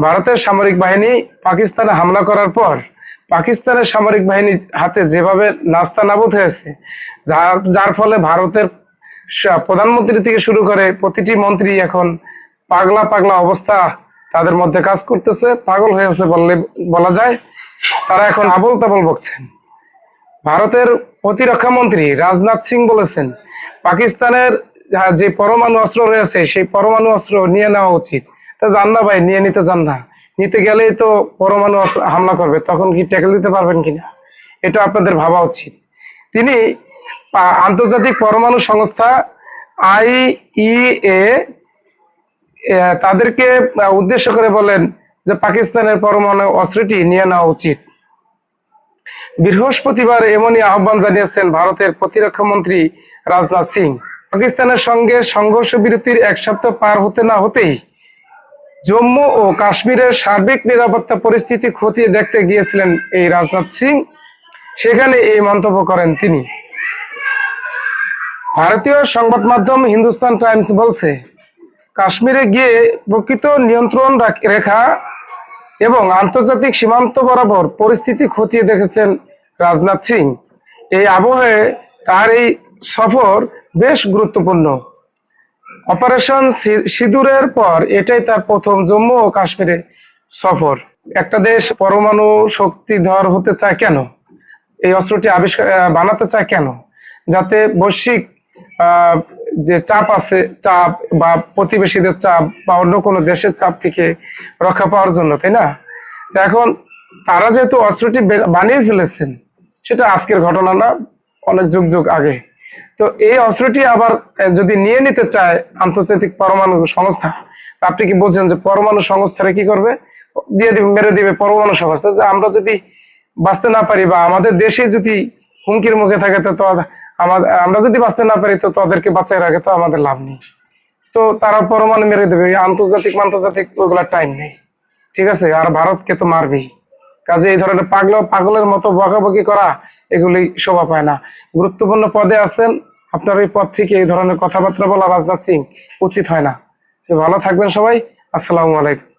ভারতের সামরিক বাহিনী পাকিস্তানে হামলা করার পর পাকিস্তানের সামরিক বাহিনী হাতে যেভাবে নাস্তানাবুদ হয়েছে, যার ফলে ভারতের প্রধানমন্ত্রী থেকে শুরু করে প্রতিটি মন্ত্রী এখন পাগলা পাগলা অবস্থা তাদের মধ্যে কাজ করতেছে, পাগল হয়েছে বলা যায়। তারা এখন আবল তাবল বকছেন। ভারতের প্রতিরক্ষা মন্ত্রী রাজনাথ সিং বলেছেন, পাকিস্তানের যে পরমাণু অস্ত্র রয়েছে সেই পরমাণু অস্ত্র নিয়ে নেওয়া উচিত। তা যান না ভাই, নিয়ে নিতে যান না। নিতে গেলেই তো পরমাণু অস্ত্র হামলা করবে, তখন কি ট্যাকেল দিতে পারবেন কিনা, এটা আপনাদের ভাবা উচিত। তিনি আন্তর্জাতিক পরমাণু সংস্থা IAEA তাদেরকে উদ্দেশ্য করে বলেন যে পাকিস্তানের পরমাণু অস্ত্রটি নিয়ে নেওয়া উচিত। বৃহস্পতিবার এমনই আহ্বান জানিয়েছেন ভারতের প্রতিরক্ষা মন্ত্রী রাজনাথ সিং। পাকিস্তানের সঙ্গে সংঘর্ষ বিরতির এক সপ্তাহ পার হতে না হতেই জম্মু ও কাশ্মীরের সার্বিক নিরাপত্তা পরিস্থিতি খতিয়ে দেখতে গিয়েছিলেন এই রাজনাথ সিং। সেখানে এই মন্তব্য করেন তিনি। ভারতীয় সংবাদ মাধ্যম হিন্দুস্তান টাইমস বলছে, কাশ্মীরে গিয়ে প্রকৃত নিয়ন্ত্রণ রেখা এবং আন্তর্জাতিক সীমান্ত বরাবর পরিস্থিতি খতিয়ে দেখেছেন রাজনাথ সিং। এই আবহে তার এই সফর বেশ গুরুত্বপূর্ণ। অপারেশন সিঁদুরের পর এটাই তার প্রথম জম্মু ও কাশ্মীরে সফর। একটা দেশ পরমাণু শক্তিধর হতে চায় কেন? এই অস্ত্রটি বানাতে চায় কেন? যাতে বৈশ্বিক যে চাপ আছে, চাপ বা প্রতিবেশীদের চাপ বা অন্য কোনো দেশের চাপ থেকে রক্ষা পাওয়ার জন্য, তাই না? এখন তারা যেহেতু অস্ত্রটি বানিয়ে ফেলেছেন, সেটা আজকের ঘটনা না, অনেক যুগ যুগ আগে। তো এই অস্ত্রটি আবার যদি নিয়ে নিতে চায় আন্তর্জাতিক পরমাণু সংস্থা, আপনি কি বলছেন যে পরমাণু সংস্থারা কি করবে? দিয়ে দিবে, মেরে দিবে পরমাণু সংস্থা। যে আমরা যদি বাঁচতে না পারি বা আমাদের দেশে যদি হুমকির মুখে থাকে, তো আমরা যদি বাঁচতে না পারি তো তাদেরকে বাঁচায় রাখে, তো আমাদের লাভ নেই। তো তারা পরমাণু মেরে দেবে। আন্তর্জাতিক ওগুলার টাইম নেই, ঠিক আছে? আর ভারতকে তো মারবেই। কাজে এই ধরনের পাগলের মতো বকাবকি করা, এগুলি শোভা পায় না। গুরুত্বপূর্ণ পদে আছেন, আপনার এই পদ থেকে এই ধরনের কথাবার্তা বলা রাজনাথ সিং উচিত হয় না। ভালো থাকবেন সবাই। আসসালামু আলাইকুম।